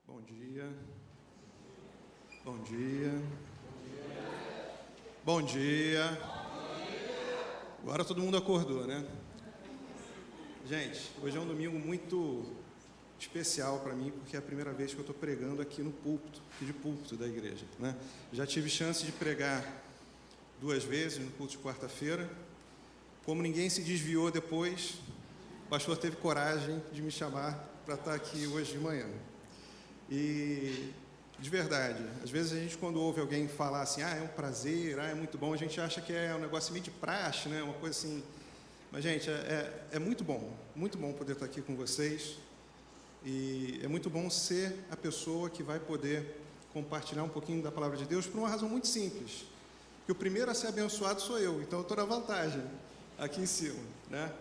Bom dia. Bom dia. Bom dia. Agora todo mundo acordou, né? Gente, hoje é um domingo muito especial para mim, porque é a primeira vez que eu estou pregando aqui no púlpito, aqui de púlpito da igreja, né? Já tive chance de pregar 2 vezes no culto de quarta-feira. Como ninguém se desviou depois, o pastor teve coragem de me chamar para estar aqui hoje de manhã. E, de verdade, às vezes a gente, quando ouve alguém falar assim, é um prazer, é muito bom, a gente acha que é um negócio meio de praxe, né? Uma coisa assim. Mas, gente, é muito bom poder estar aqui com vocês. E é muito bom ser a pessoa que vai poder compartilhar um pouquinho da palavra de Deus por uma razão muito simples. Que o primeiro a ser abençoado sou eu, então eu estou na vantagem aqui em cima, né?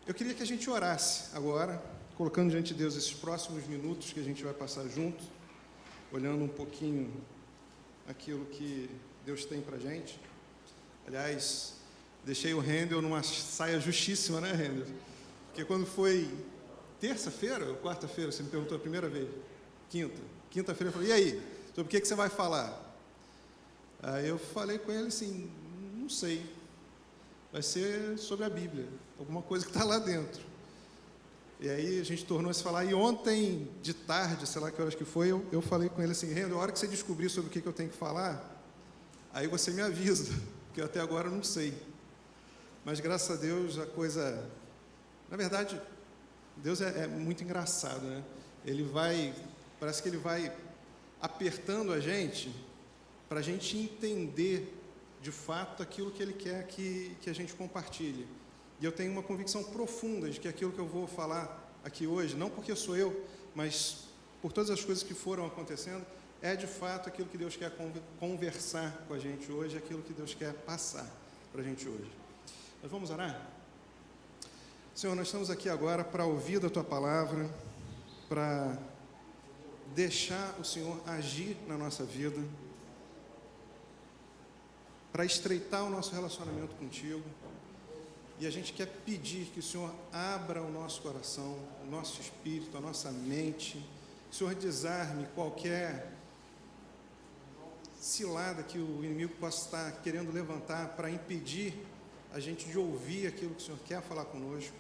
Eu queria que a gente orasse agora, colocando diante de Deus esses próximos minutos que a gente vai passar junto, olhando um pouquinho aquilo que Deus tem pra gente. Aliás, deixei o Rendel numa saia justíssima, né, Rendel? Porque quando foi terça-feira ou quarta-feira, você me perguntou a primeira vez, quinta-feira eu falei, e aí, sobre o que você vai falar? Aí eu falei com ele assim, não sei, vai ser sobre a Bíblia, alguma coisa que está lá dentro. E aí a gente tornou-se falar, e ontem de tarde, sei lá que horas que foi, eu falei com ele assim, Rendel, a hora que você descobrir sobre o que eu tenho que falar, aí você me avisa, porque até agora eu não sei. Mas graças a Deus a coisa... Na verdade, Deus é muito engraçado, né? Parece que Ele vai apertando a gente para a gente entender de fato aquilo que Ele quer que a gente compartilhe. E eu tenho uma convicção profunda de que aquilo que eu vou falar aqui hoje, não porque sou eu, mas por todas as coisas que foram acontecendo, é de fato aquilo que Deus quer conversar com a gente hoje, aquilo que Deus quer passar para a gente hoje. Nós vamos orar? Senhor, nós estamos aqui agora para ouvir da Tua palavra, para deixar o Senhor agir na nossa vida, para estreitar o nosso relacionamento contigo. E a gente quer pedir que o Senhor abra o nosso coração, o nosso espírito, a nossa mente, que o Senhor desarme qualquer cilada que o inimigo possa estar querendo levantar para impedir a gente de ouvir aquilo que o Senhor quer falar conosco.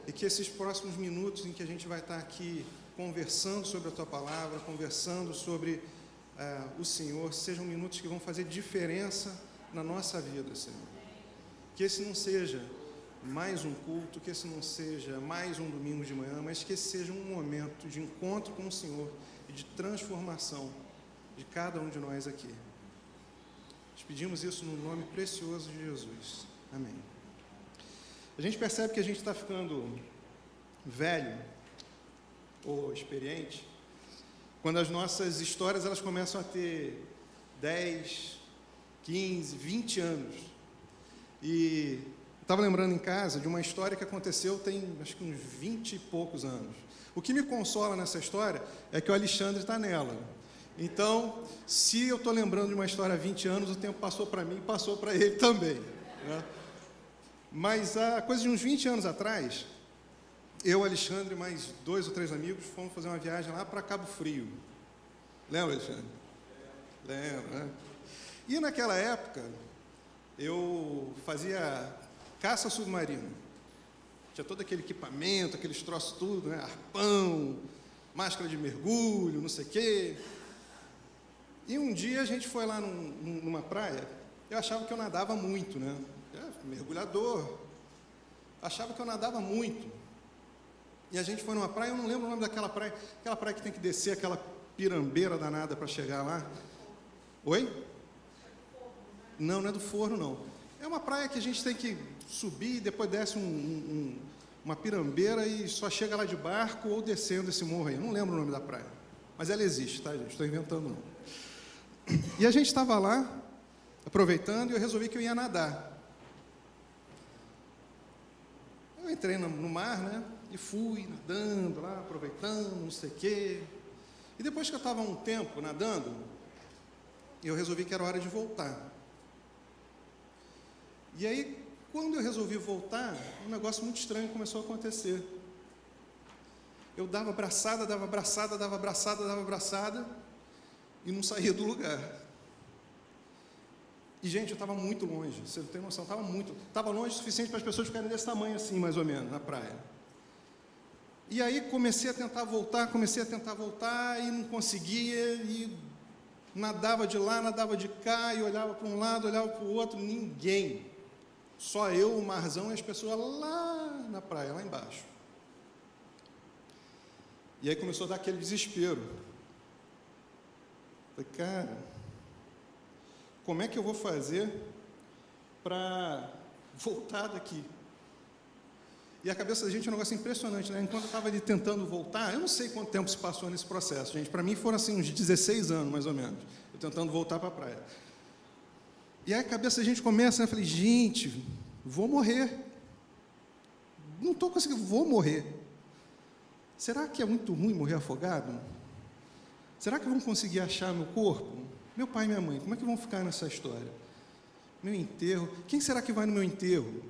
E que esses próximos minutos em que a gente vai estar aqui conversando sobre a Tua palavra, conversando sobre o Senhor, sejam minutos que vão fazer diferença na nossa vida, Senhor. Que esse não seja mais um culto, que esse não seja mais um domingo de manhã, mas que esse seja um momento de encontro com o Senhor e de transformação de cada um de nós aqui. Nós pedimos isso no nome precioso de Jesus. Amém. A gente percebe que a gente está ficando velho ou experiente quando as nossas histórias elas começam a ter 10, 15, 20 anos. E estava lembrando em casa de uma história que aconteceu tem acho que uns 20 e poucos anos. O que me consola nessa história é que o Alexandre está nela. Então, se eu estou lembrando de uma história há 20 anos, o tempo passou para mim e passou para ele também, né? Mas há coisa de uns 20 anos atrás, eu, Alexandre e mais 2 ou 3 amigos fomos fazer uma viagem lá para Cabo Frio. Lembra, Alexandre? Lembra, né? E naquela época, eu fazia caça submarina. Tinha todo aquele equipamento, aqueles troços tudo, né? Arpão, máscara de mergulho, não sei o quê. E um dia a gente foi lá numa praia, eu achava que eu nadava muito, né? Mergulhador. Achava que eu nadava muito. E a gente foi numa praia, eu não lembro o nome daquela praia, aquela praia que tem que descer aquela pirambeira danada para chegar lá. Oi? Não, não é do Forno, não. É uma praia que a gente tem que subir, depois desce uma pirambeira e só chega lá de barco ou descendo esse morro aí. Eu não lembro o nome da praia. Mas ela existe, tá, gente? Estou inventando, não. E a gente estava lá, aproveitando, e eu resolvi que eu ia nadar. Eu entrei no mar, né? E fui nadando lá, aproveitando, não sei o quê. E depois que eu estava um tempo nadando, eu resolvi que era hora de voltar. E aí, quando eu resolvi voltar, um negócio muito estranho começou a acontecer. eu dava abraçada, dava abraçada, dava abraçada, dava abraçada, e não saía do lugar. E, gente, eu estava muito longe, você não tem noção, estava longe o suficiente para as pessoas ficarem desse tamanho assim, mais ou menos, na praia. E aí comecei a tentar voltar, e não conseguia, e nadava de lá, nadava de cá, e olhava para um lado, olhava para o outro, ninguém. Só eu, o marzão e as pessoas lá na praia, lá embaixo. E aí começou a dar aquele desespero. Falei, cara, como é que eu vou fazer para voltar daqui? E a cabeça da gente é um negócio impressionante, né? Enquanto eu estava ali tentando voltar, eu não sei quanto tempo se passou nesse processo, gente. Para mim foram assim uns 16 anos, mais ou menos, eu tentando voltar para a praia. E aí a cabeça da gente começa, né? Eu falei, gente, vou morrer. Não estou conseguindo, vou morrer. Será que é muito ruim morrer afogado? Será que vão conseguir achar meu corpo? Meu pai e minha mãe, como é que vão ficar nessa história? Meu enterro, quem será que vai no meu enterro?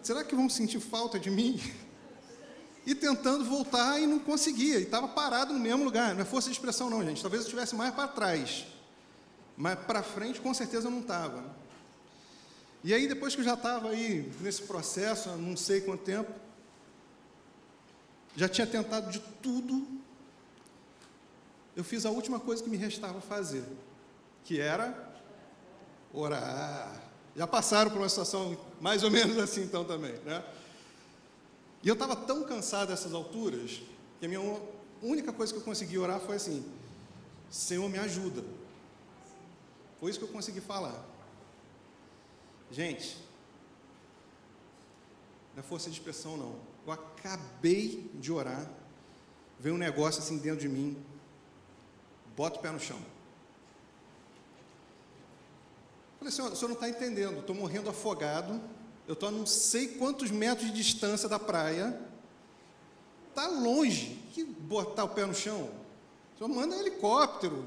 Será que vão sentir falta de mim? E tentando voltar e não conseguia, e estava parado no mesmo lugar. Não é força de expressão não, gente, talvez eu estivesse mais para trás, mas para frente com certeza eu não estava. E aí depois que eu já estava aí nesse processo, há não sei quanto tempo, já tinha tentado de tudo, eu fiz a última coisa que me restava fazer, que era orar. Já passaram por uma situação mais ou menos assim, então, também, né? E eu estava tão cansado dessas alturas, que a minha única coisa que eu consegui orar foi assim, Senhor, me ajuda. Foi isso que eu consegui falar. Gente, não é força de expressão, não. Eu acabei de orar, veio um negócio assim dentro de mim, bota o pé no chão. Falei, senhor, o senhor não está entendendo, estou morrendo afogado, eu estou a não sei quantos metros de distância da praia, está longe, que botar o pé no chão? O senhor manda um helicóptero,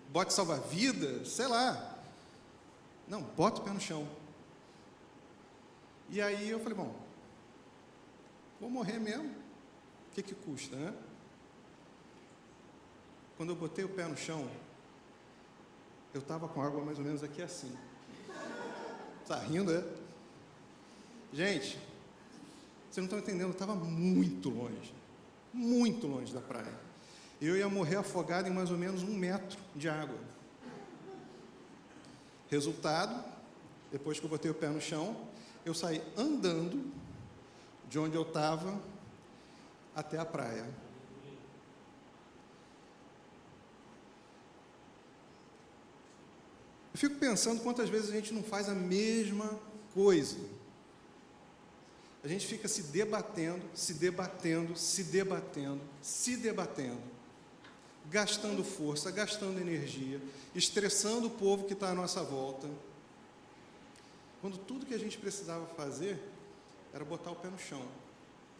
bote salva-vidas, sei lá. Não, bota o pé no chão. E aí eu falei, bom, vou morrer mesmo, o que custa, né? Quando eu botei o pé no chão, eu estava com água mais ou menos aqui assim. Está rindo, é? Gente, vocês não estão entendendo, eu estava muito longe da praia. Eu ia morrer afogado em mais ou menos 1 metro de água. Resultado, depois que eu botei o pé no chão, eu saí andando de onde eu estava até a praia. Eu fico pensando quantas vezes a gente não faz a mesma coisa. A gente fica se debatendo, gastando força, gastando energia, estressando o povo que está à nossa volta, quando tudo que a gente precisava fazer era botar o pé no chão,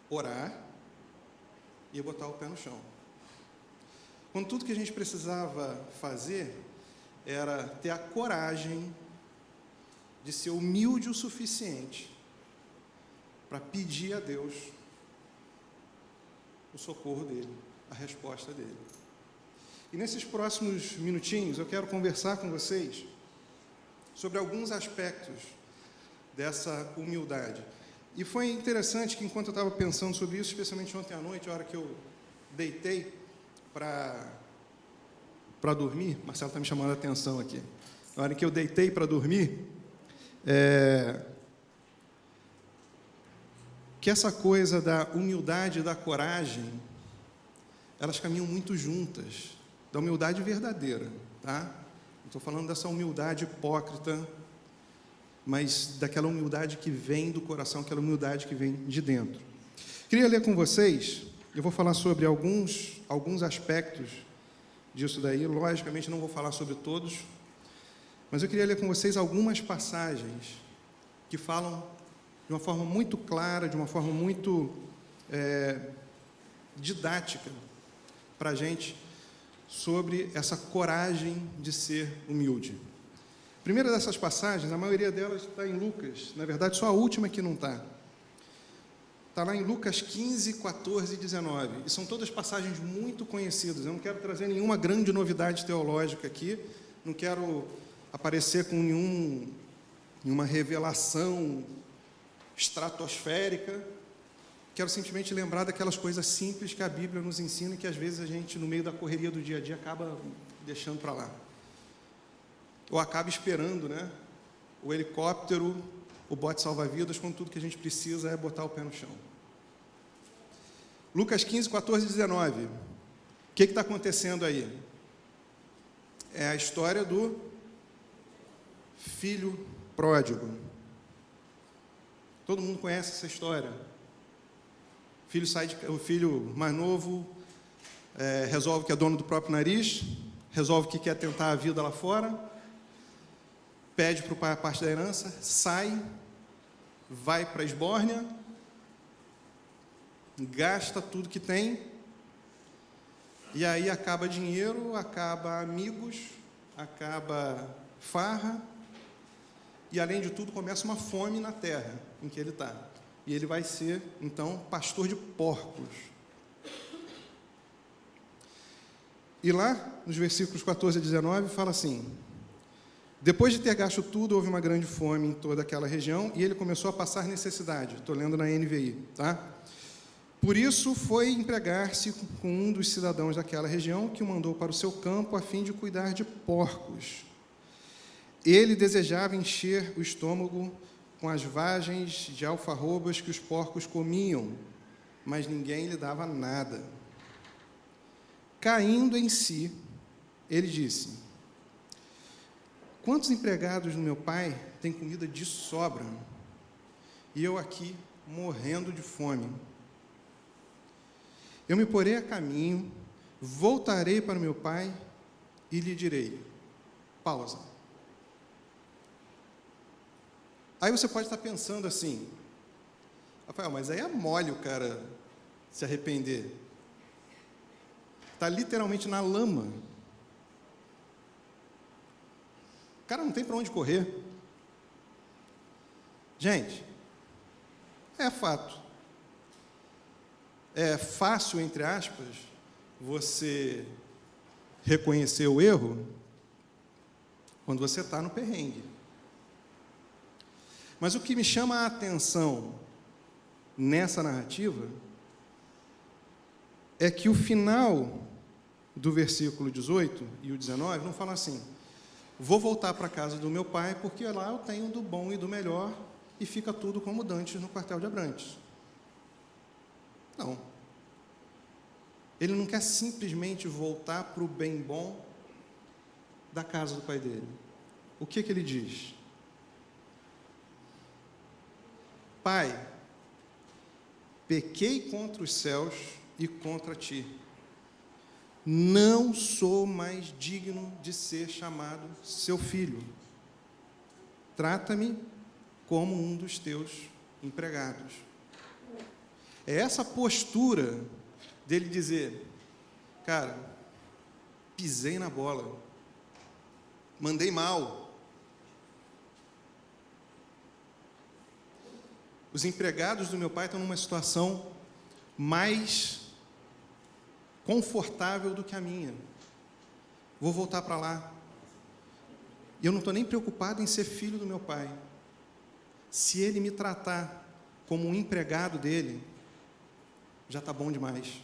orar e botar o pé no chão. Quando tudo que a gente precisava fazer era ter a coragem de ser humilde o suficiente para pedir a Deus o socorro dele, a resposta dele. E nesses próximos minutinhos eu quero conversar com vocês sobre alguns aspectos dessa humildade. E foi interessante que enquanto eu estava pensando sobre isso, especialmente ontem à noite, a hora que eu deitei para dormir, Marcelo está me chamando a atenção aqui, na hora que eu deitei para dormir, que essa coisa da humildade e da coragem, elas caminham muito juntas, da humildade verdadeira, tá? Não estou falando dessa humildade hipócrita, mas daquela humildade que vem do coração, aquela humildade que vem de dentro. Queria ler com vocês, eu vou falar sobre alguns aspectos disso daí, logicamente não vou falar sobre todos, mas eu queria ler com vocês algumas passagens que falam de uma forma muito clara, de uma forma muito didática para a gente sobre essa coragem de ser humilde. A primeira dessas passagens, a maioria delas está em Lucas, na verdade só a última que não está. Está lá em Lucas 15, 14 e 19. E são todas passagens muito conhecidas. Eu não quero trazer nenhuma grande novidade teológica aqui, não quero aparecer com nenhuma revelação estratosférica. Quero simplesmente lembrar daquelas coisas simples que a Bíblia nos ensina e que às vezes a gente, no meio da correria do dia a dia, acaba deixando para lá. Ou acaba esperando, né? O helicóptero, o bote salva-vidas, quando tudo que a gente precisa é botar o pé no chão. Lucas 15, 14 e 19. O que está acontecendo aí? É a história do filho pródigo. Todo mundo conhece essa história. O filho mais novo resolve que é dono do próprio nariz, resolve que quer tentar a vida lá fora, pede para o pai a parte da herança, sai, vai para a esbórnia, gasta tudo que tem, e aí acaba dinheiro, acaba amigos, acaba farra, e além de tudo começa uma fome na terra em que ele está. E ele vai ser, então, pastor de porcos. E lá, nos versículos 14 a 19, fala assim: depois de ter gasto tudo, houve uma grande fome em toda aquela região, e ele começou a passar necessidade. Estou lendo na NVI, tá? Por isso, foi empregar-se com um dos cidadãos daquela região, que o mandou para o seu campo, a fim de cuidar de porcos. Ele desejava encher o estômago com as vagens de alfarrobas que os porcos comiam, mas ninguém lhe dava nada. Caindo em si, ele disse: quantos empregados do meu pai têm comida de sobra, e eu aqui morrendo de fome? Eu me porei a caminho, voltarei para meu pai e lhe direi. Pausa. Aí você pode estar pensando assim: Rafael, mas aí é mole o cara se arrepender. Está literalmente na lama. O cara não tem para onde correr. Gente, é fato. É fácil, entre aspas, você reconhecer o erro quando você está no perrengue. Mas o que me chama a atenção nessa narrativa é que o final do versículo 18 e o 19 não fala assim: vou voltar para a casa do meu pai, porque lá eu tenho do bom e do melhor, e fica tudo como dantes no quartel de Abrantes. Não. Ele não quer simplesmente voltar para o bem bom da casa do pai dele. O que ele diz? Pai, pequei contra os céus e contra ti. Não sou mais digno de ser chamado seu filho. Trata-me como um dos teus empregados. É essa postura dele dizer: cara, pisei na bola, mandei mal. Os empregados do meu pai estão numa situação mais confortável do que a minha. Vou voltar para lá. E eu não estou nem preocupado em ser filho do meu pai. Se ele me tratar como um empregado dele, já está bom demais.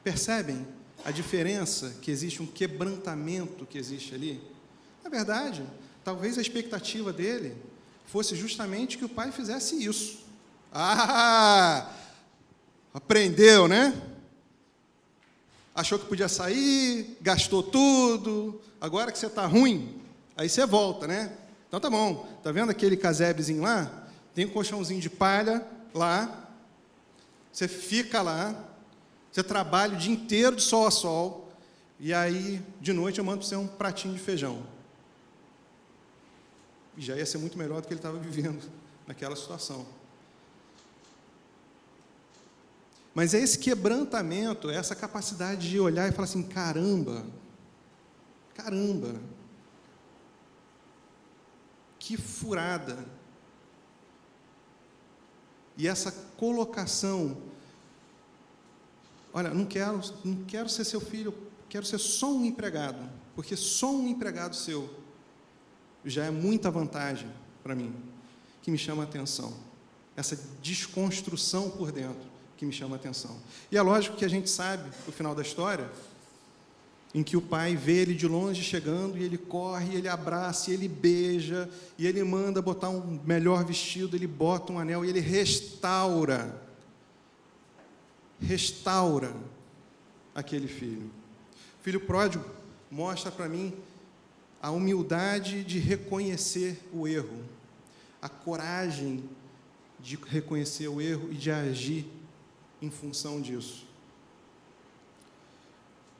Percebem a diferença que existe, um quebrantamento que existe ali? Na verdade, talvez a expectativa dele fosse justamente que o pai fizesse isso. Ah, aprendeu, né? Achou que podia sair, gastou tudo, agora que você está ruim, aí você volta, né? Então tá bom, tá vendo aquele casebezinho lá? Tem um colchãozinho de palha lá, você fica lá, você trabalha o dia inteiro de sol a sol, e aí, de noite, eu mando para você um pratinho de feijão. E já ia ser muito melhor do que ele estava vivendo naquela situação. Mas é esse quebrantamento, é essa capacidade de olhar e falar assim: caramba, que furada. E essa colocação. Olha, não quero ser seu filho, quero ser só um empregado, porque só um empregado seu já é muita vantagem para mim, que me chama a atenção. Essa desconstrução por dentro que me chama a atenção. E é lógico que a gente sabe o final da história, em que o pai vê ele de longe chegando, e ele corre, ele abraça, e ele beija, e ele manda botar um melhor vestido, ele bota um anel, e ele restaura aquele filho. O filho pródigo mostra para mim a humildade de reconhecer o erro, a coragem de reconhecer o erro e de agir em função disso.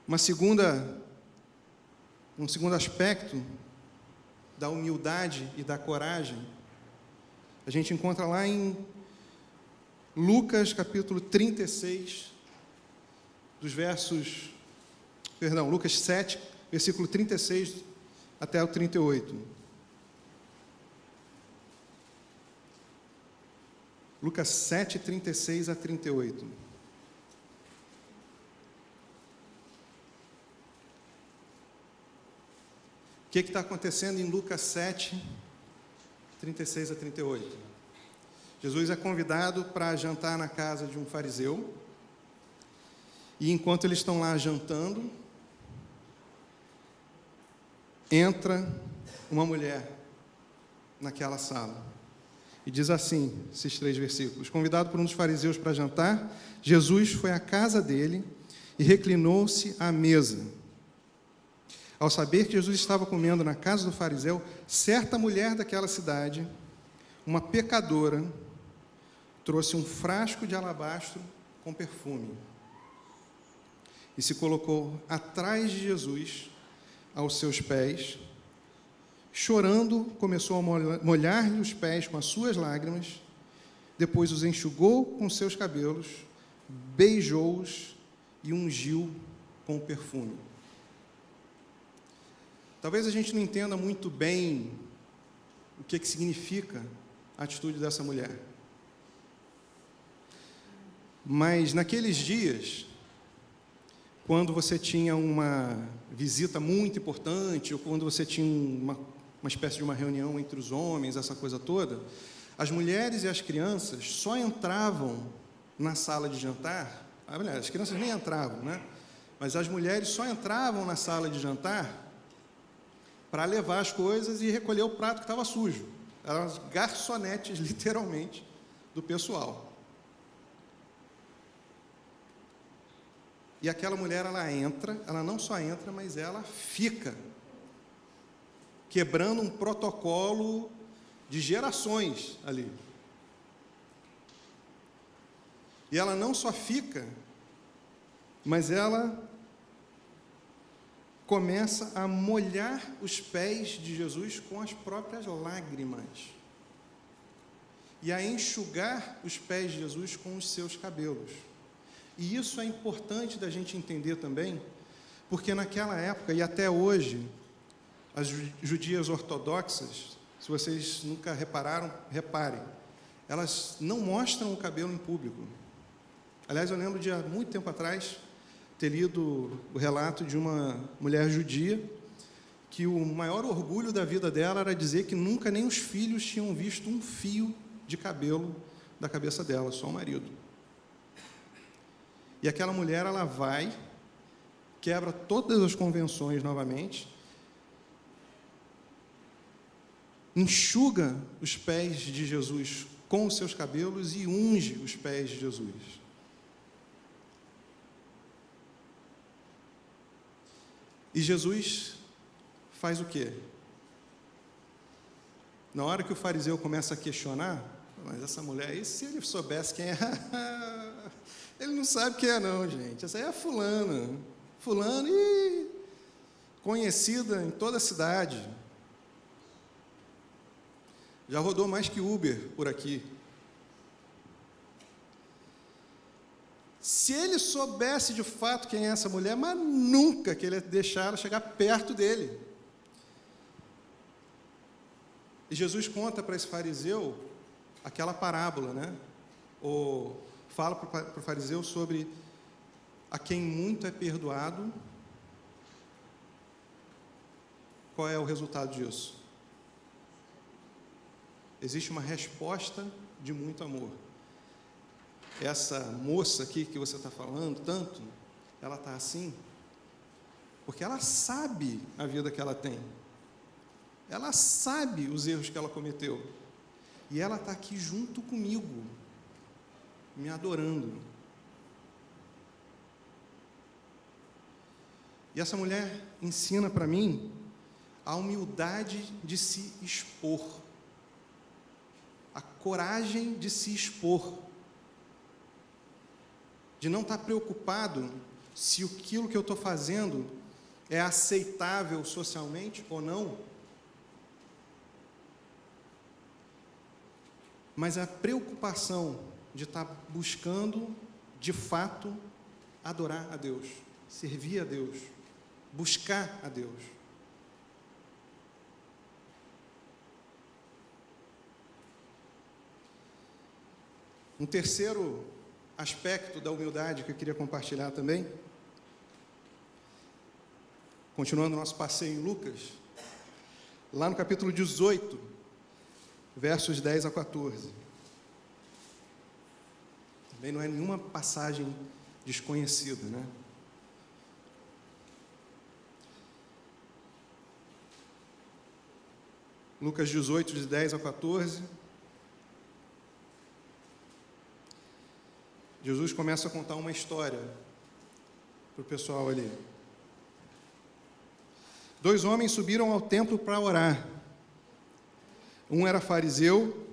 Um segundo aspecto da humildade e da coragem, a gente encontra lá em Lucas, capítulo 36, Lucas 7, versículo 36 até o 38. Lucas 7, 36 a 38. O que está acontecendo em Lucas 7, 36 a 38? Jesus é convidado para jantar na casa de um fariseu, e enquanto eles estão lá jantando, entra uma mulher naquela sala. E diz assim, esses 3 versículos: convidado por um dos fariseus para jantar, Jesus foi à casa dele e reclinou-se à mesa. Ao saber que Jesus estava comendo na casa do fariseu, certa mulher daquela cidade, uma pecadora, trouxe um frasco de alabastro com perfume e se colocou atrás de Jesus, aos seus pés. Chorando, começou a molhar-lhe os pés com as suas lágrimas, depois os enxugou com seus cabelos, beijou-os e ungiu com o perfume. Talvez a gente não entenda muito bem o que significa a atitude dessa mulher. Mas naqueles dias, quando você tinha uma visita muito importante, ou quando você tinha uma espécie de uma reunião entre os homens, essa coisa toda, as mulheres e as crianças só entravam na sala de jantar. As crianças nem entravam, né? Mas as mulheres só entravam na sala de jantar para levar as coisas e recolher o prato que estava sujo. Eram as garçonetes, literalmente, do pessoal. E aquela mulher, ela não só entra, mas ela fica, quebrando um protocolo de gerações ali. E ela não só fica, mas ela começa a molhar os pés de Jesus com as próprias lágrimas e a enxugar os pés de Jesus com os seus cabelos. E isso é importante da gente entender também, porque naquela época e até hoje, as judias ortodoxas, se vocês nunca repararam, reparem, elas não mostram o cabelo em público. Aliás, eu lembro de há muito tempo atrás ter lido o relato de uma mulher judia que o maior orgulho da vida dela era dizer que nunca nem os filhos tinham visto um fio de cabelo da cabeça dela, só o marido. E aquela mulher, ela vai, quebra todas as convenções novamente, enxuga os pés de Jesus com os seus cabelos e unge os pés de Jesus. E Jesus faz o quê? Na hora que o fariseu começa a questionar, mas essa mulher aí, se ele soubesse quem é, ele não sabe quem é não, gente. Essa aí é fulana. Fulana e conhecida em toda a cidade. Já rodou mais que Uber por aqui. Se ele soubesse de fato quem é essa mulher, mas nunca que ele ia deixar ela chegar perto dele. E Jesus conta para esse fariseu aquela parábola, né? ou fala para o fariseu sobre a quem muito é perdoado, qual é o resultado disso? Existe uma resposta de muito amor. Essa moça aqui que você está falando tanto, ela está assim, porque ela sabe a vida que ela tem. Ela sabe os erros que ela cometeu. E ela está aqui junto comigo, me adorando. E essa mulher ensina para mim a humildade de se expor, a coragem de se expor, de não estar preocupado se aquilo que eu estou fazendo é aceitável socialmente ou não, mas a preocupação de estar buscando, de fato, adorar a Deus, servir a Deus, buscar a Deus. Um terceiro aspecto da humildade que eu queria compartilhar também, continuando o nosso passeio em Lucas, lá no capítulo 18, versos 10 a 14. Também não é nenhuma passagem desconhecida, né? Lucas 18, de 10 a 14. Jesus começa a contar uma história para o pessoal ali. 2 homens subiram ao templo para orar. Um era fariseu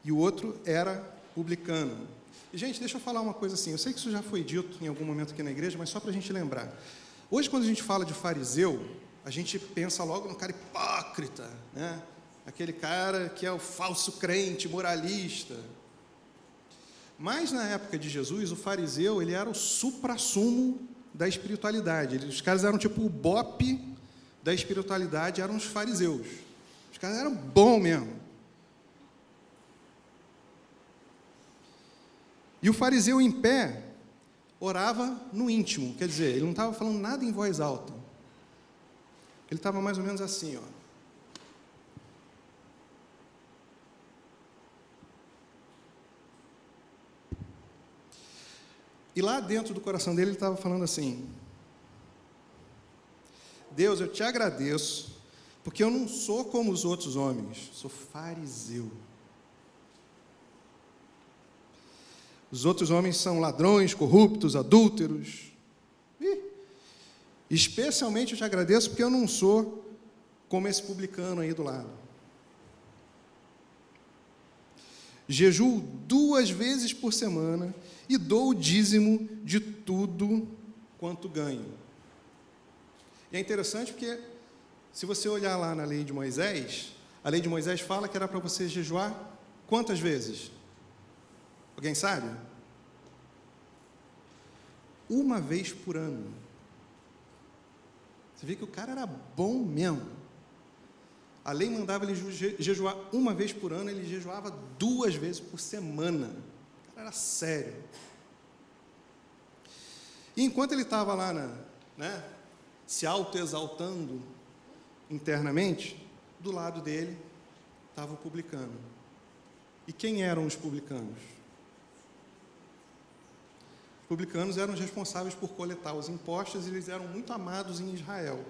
e o outro era publicano. E, gente, deixa eu falar uma coisa assim. Eu sei que isso já foi dito em algum momento aqui na igreja, mas só para a gente lembrar. Hoje, quando a gente fala de fariseu, a gente pensa logo no cara hipócrita, né? Aquele cara que é o falso crente, moralista. Mas, na época de Jesus, o fariseu, ele era o suprassumo da espiritualidade. Os caras eram tipo o bope da espiritualidade, eram os fariseus. Os caras eram bons mesmo. E o fariseu em pé orava no íntimo, quer dizer, ele não estava falando nada em voz alta. Ele estava mais ou menos assim, ó. E lá dentro do coração dele, ele estava falando assim: Deus, eu te agradeço, porque eu não sou como os outros homens, sou fariseu. Os outros homens são ladrões, corruptos, adúlteros. Especialmente eu te agradeço porque eu não sou como esse publicano aí do lado. Jejuo 2 vezes por semana e dou o dízimo de tudo quanto ganho. E é interessante porque, se você olhar lá na lei de Moisés, a lei de Moisés fala que era para você jejuar quantas vezes? Alguém sabe? 1 vez por ano. Você vê que o cara era bom mesmo. A lei mandava ele jejuar 1 vez por ano, ele jejuava 2 vezes por semana. O cara era sério. E enquanto ele estava lá, se autoexaltando internamente, do lado dele estava o publicano. E quem eram os publicanos? Os publicanos eram os responsáveis por coletar os impostos e eles eram muito amados em Israel.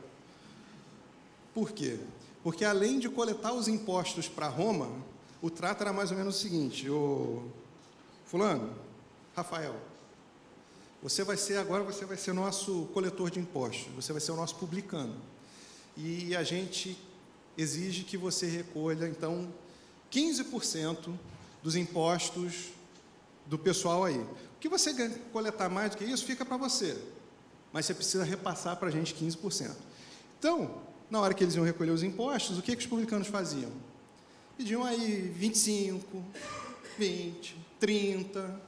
Por quê? Porque além de coletar os impostos para Roma, o trato era mais ou menos o seguinte: ô fulano, Rafael, você vai ser nosso coletor de impostos, você vai ser o nosso publicano. E a gente exige que você recolha, então, 15% dos impostos do pessoal aí. O que você coletar mais do que isso, fica para você. Mas você precisa repassar para a gente 15%. Então, na hora que eles iam recolher os impostos, o que os publicanos faziam? Pediam aí 25, 20, 30.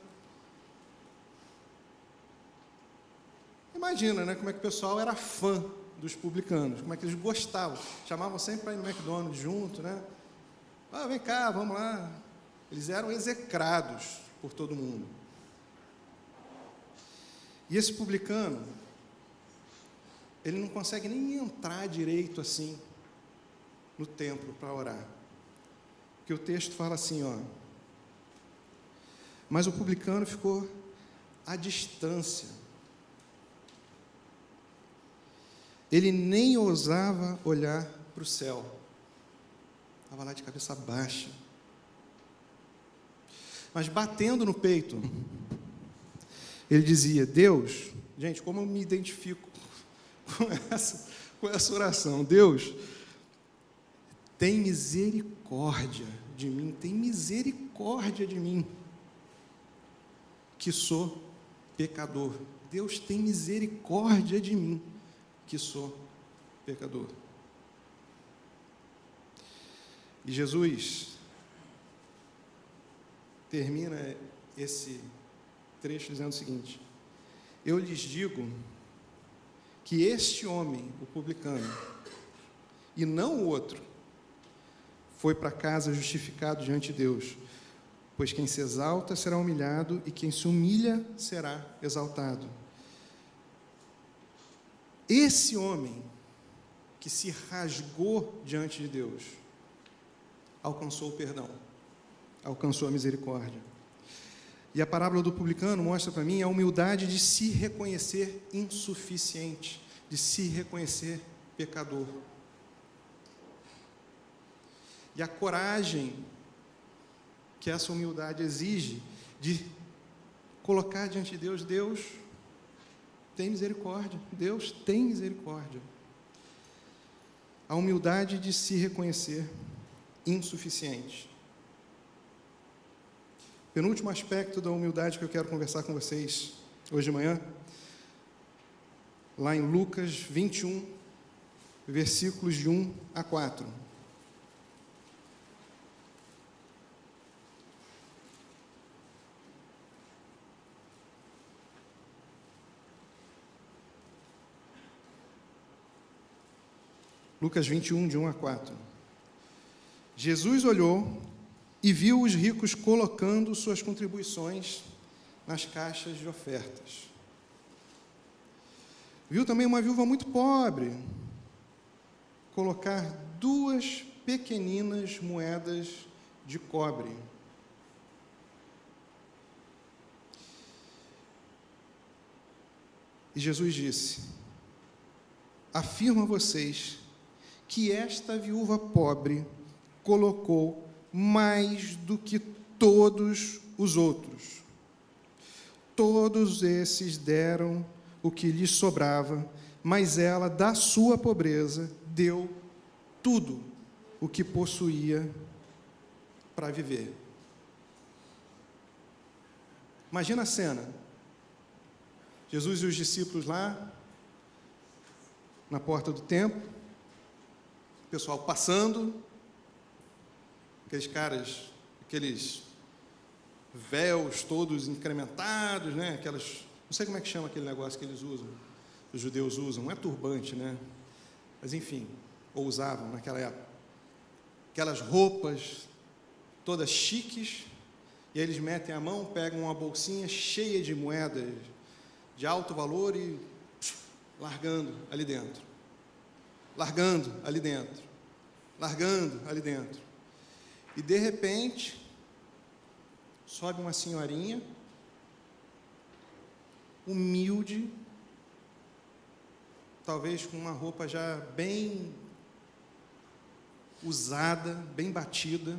Imagina, né, como é que o pessoal era fã dos publicanos, como é que eles gostavam. Chamavam sempre para ir no McDonald's junto, né? Ah, vem cá, vamos lá. Eles eram execrados por todo mundo. E esse publicano, ele não consegue nem entrar direito assim no templo para orar. Porque o texto fala assim, ó: mas o publicano ficou à distância. Ele nem ousava olhar para o céu. Estava lá de cabeça baixa. Mas batendo no peito, ele dizia: Deus, gente, como eu me identifico com essa oração? Deus, tem misericórdia de mim, tem misericórdia de mim, que sou pecador. Deus, tem misericórdia de mim, que sou pecador. E Jesus termina esse trecho dizendo o seguinte: eu lhes digo que este homem, o publicano, e não o outro, foi para casa justificado diante de Deus, pois quem se exalta será humilhado, e quem se humilha será exaltado. Esse homem que se rasgou diante de Deus alcançou o perdão, alcançou a misericórdia. E a parábola do publicano mostra para mim a humildade de se reconhecer insuficiente, de se reconhecer pecador. E a coragem que essa humildade exige de colocar diante de Deus: Deus, tem misericórdia, Deus tem misericórdia. A humildade de se reconhecer insuficiente. Penúltimo aspecto da humildade que eu quero conversar com vocês hoje de manhã, lá em Lucas 21, versículos de 1 a 4. Lucas 21, de 1 a 4. Jesus olhou e viu os ricos colocando suas contribuições nas caixas de ofertas. Viu também uma viúva muito pobre colocar 2 pequeninas moedas de cobre. E Jesus disse: afirmo a vocês que esta viúva pobre colocou mais do que todos os outros. Todos esses deram o que lhes sobrava, mas ela, da sua pobreza, deu tudo o que possuía para viver. Imagina a cena. Jesus e os discípulos lá, na porta do templo, o pessoal passando, aqueles caras, aqueles véus todos incrementados, né? Aquelas, não sei como é que chama aquele negócio que eles usam, os judeus usam, não é turbante, né? Mas enfim, ou usavam naquela época. Aquelas roupas todas chiques, e aí eles metem a mão, pegam uma bolsinha cheia de moedas de alto valor e largando ali dentro. Largando ali dentro. Largando ali dentro. E de repente, sobe uma senhorinha, humilde, talvez com uma roupa já bem usada, bem batida,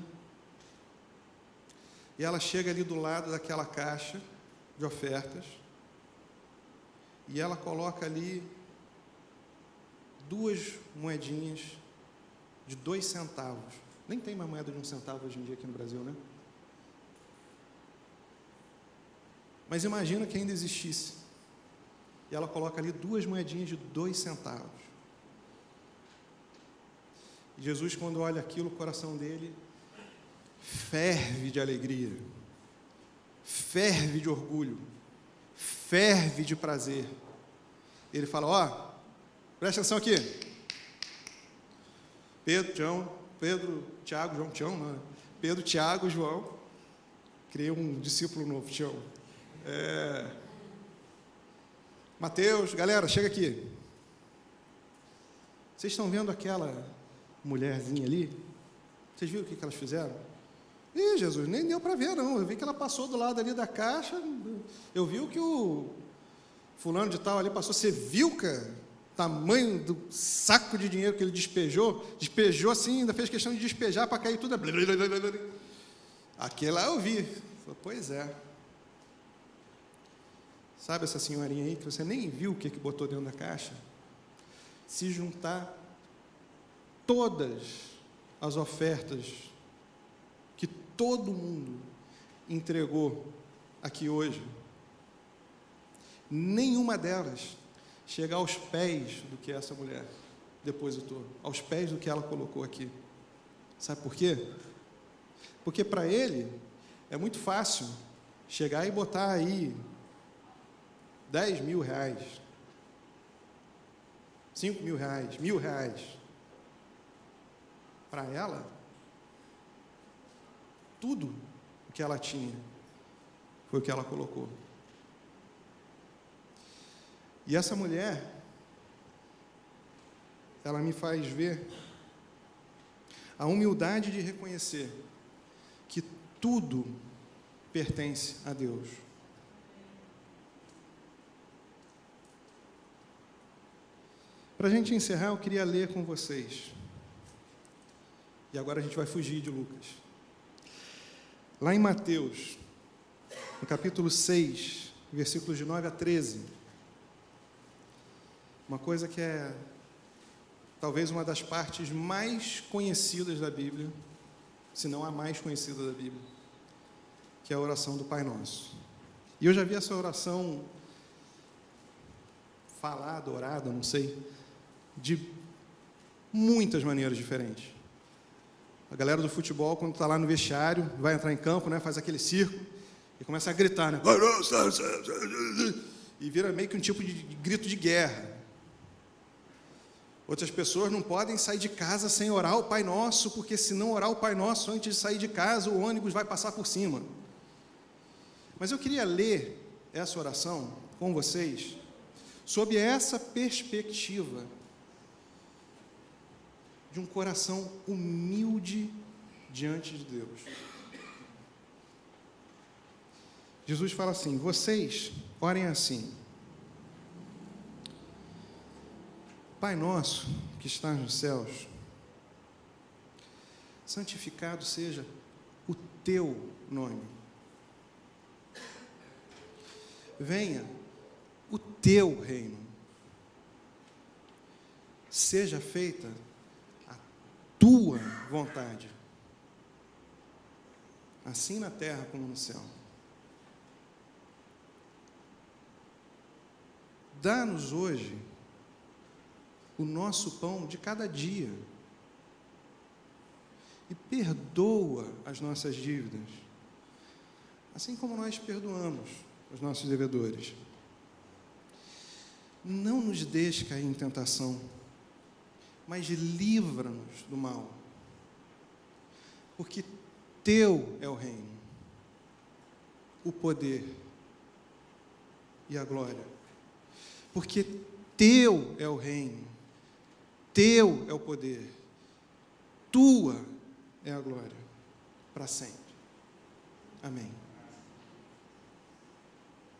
e ela chega ali do lado daquela caixa de ofertas, e ela coloca ali 2 moedinhas de 2 centavos. Nem tem mais moeda de 1 centavo hoje em dia aqui no Brasil, né? Mas imagina que ainda existisse. E ela coloca ali 2 moedinhas de 2 centavos. E Jesus, quando olha aquilo, o coração dele ferve de alegria, ferve de orgulho, ferve de prazer. Ele fala: ó, presta atenção aqui. Pedro, Tiago, João, Tião, não, Pedro, Tiago, João, Criei um discípulo novo, te amo. Mateus, galera, chega aqui. Vocês estão vendo aquela mulherzinha ali? Vocês viram o que elas fizeram? Ih, Jesus, nem deu para ver, não. Eu vi que ela passou do lado ali da caixa. Eu vi o que o fulano de tal ali passou. Você viu, cara? Tamanho do saco de dinheiro que ele despejou? Despejou assim, ainda fez questão de despejar para cair tudo. Aquele lá eu vi. Falei, pois é. Sabe essa senhorinha aí que você nem viu o que botou dentro da caixa? Se juntar todas as ofertas que todo mundo entregou aqui hoje, nenhuma delas chega aos pés do que essa mulher depositou, aos pés do que ela colocou aqui. Sabe por quê? Porque para ele é muito fácil chegar e botar aí 10 mil reais, 5 mil reais, 1.000 reais. Para ela, tudo o que ela tinha foi o que ela colocou. E essa mulher, ela me faz ver a humildade de reconhecer que tudo pertence a Deus. Para a gente encerrar, eu queria ler com vocês. E agora a gente vai fugir de Lucas. Lá em Mateus, no capítulo 6, versículos de 9 a 13. Uma coisa que é talvez uma das partes mais conhecidas da Bíblia, se não a mais conhecida da Bíblia, que é a oração do Pai Nosso. E eu já vi essa oração falada, orada, não sei, de muitas maneiras diferentes. A galera do futebol, quando está lá no vestiário, vai entrar em campo, né, faz aquele circo e começa a gritar, né? E vira meio que um tipo de grito de guerra. Outras pessoas não podem sair de casa sem orar o Pai Nosso, porque se não orar o Pai Nosso antes de sair de casa, o ônibus vai passar por cima. Mas eu queria ler essa oração com vocês sob essa perspectiva de um coração humilde diante de Deus. Jesus fala assim: vocês orem assim: Pai nosso que estás nos céus, santificado seja o teu nome. Venha o teu reino. Seja feita a tua vontade, assim na terra como no céu. Dá-nos hoje o nosso pão de cada dia e perdoa as nossas dívidas, assim como nós perdoamos os nossos devedores. Não nos deixe cair em tentação, mas livra-nos do mal, porque teu é o reino, o poder e a glória, porque teu é o reino, teu é o poder, tua é a glória, para sempre. Amém.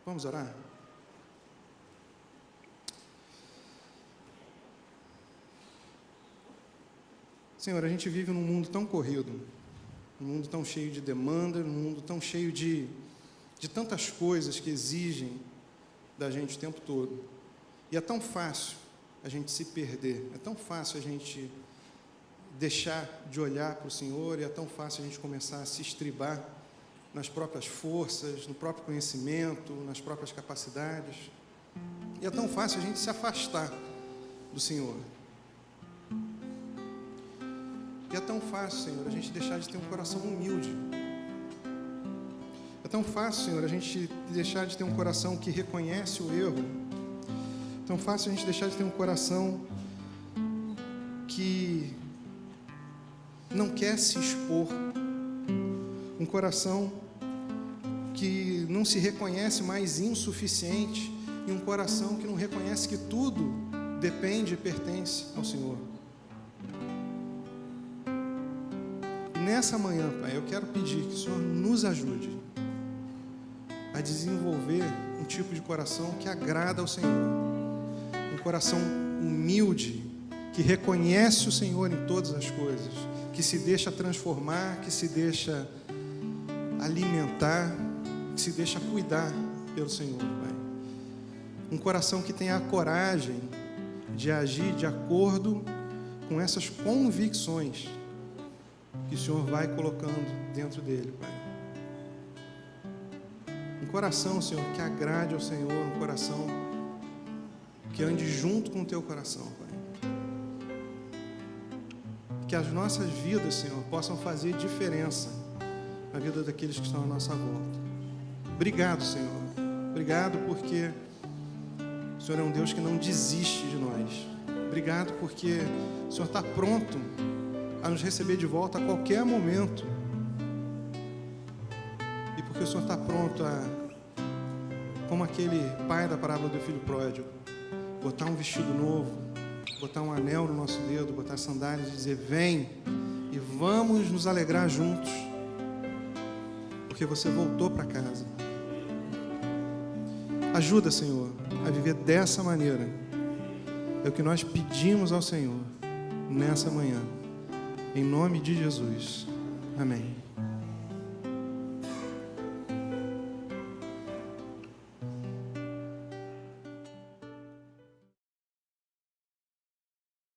Vamos orar? Senhor, a gente vive num mundo tão corrido, num mundo tão cheio de demanda, num mundo tão cheio de tantas coisas que exigem da gente o tempo todo. E é tão fácil a gente se perder, é tão fácil a gente deixar de olhar para o Senhor, e é tão fácil a gente começar a se estribar nas próprias forças, no próprio conhecimento, nas próprias capacidades. E é tão fácil a gente se afastar do Senhor. E é tão fácil, Senhor, a gente deixar de ter um coração humilde. É tão fácil, Senhor, a gente deixar de ter um coração que reconhece o erro. É tão fácil a gente deixar de ter um coração que não quer se expor. Um coração que não se reconhece mais insuficiente e um coração que não reconhece que tudo depende e pertence ao Senhor. E nessa manhã, Pai, eu quero pedir que o Senhor nos ajude a desenvolver um tipo de coração que agrada ao Senhor, um coração humilde, que reconhece o Senhor em todas as coisas, que se deixa transformar, que se deixa alimentar, que se deixa cuidar pelo Senhor, Pai. Um coração que tenha a coragem de agir de acordo com essas convicções que o Senhor vai colocando dentro dele, Pai. Um coração, Senhor, que agrade ao Senhor, um coração que ande junto com o teu coração, Pai. Que as nossas vidas, Senhor, possam fazer diferença na vida daqueles que estão à nossa volta. Obrigado, Senhor. Obrigado porque o Senhor é um Deus que não desiste de nós. Obrigado porque o Senhor está pronto a nos receber de volta a qualquer momento. E porque o Senhor está pronto a, como aquele pai da parábola do filho pródigo, botar um vestido novo, botar um anel no nosso dedo, botar sandálias e dizer: vem e vamos nos alegrar juntos, porque você voltou para casa. Ajuda, Senhor, a viver dessa maneira. É o que nós pedimos ao Senhor nessa manhã. Em nome de Jesus. Amém.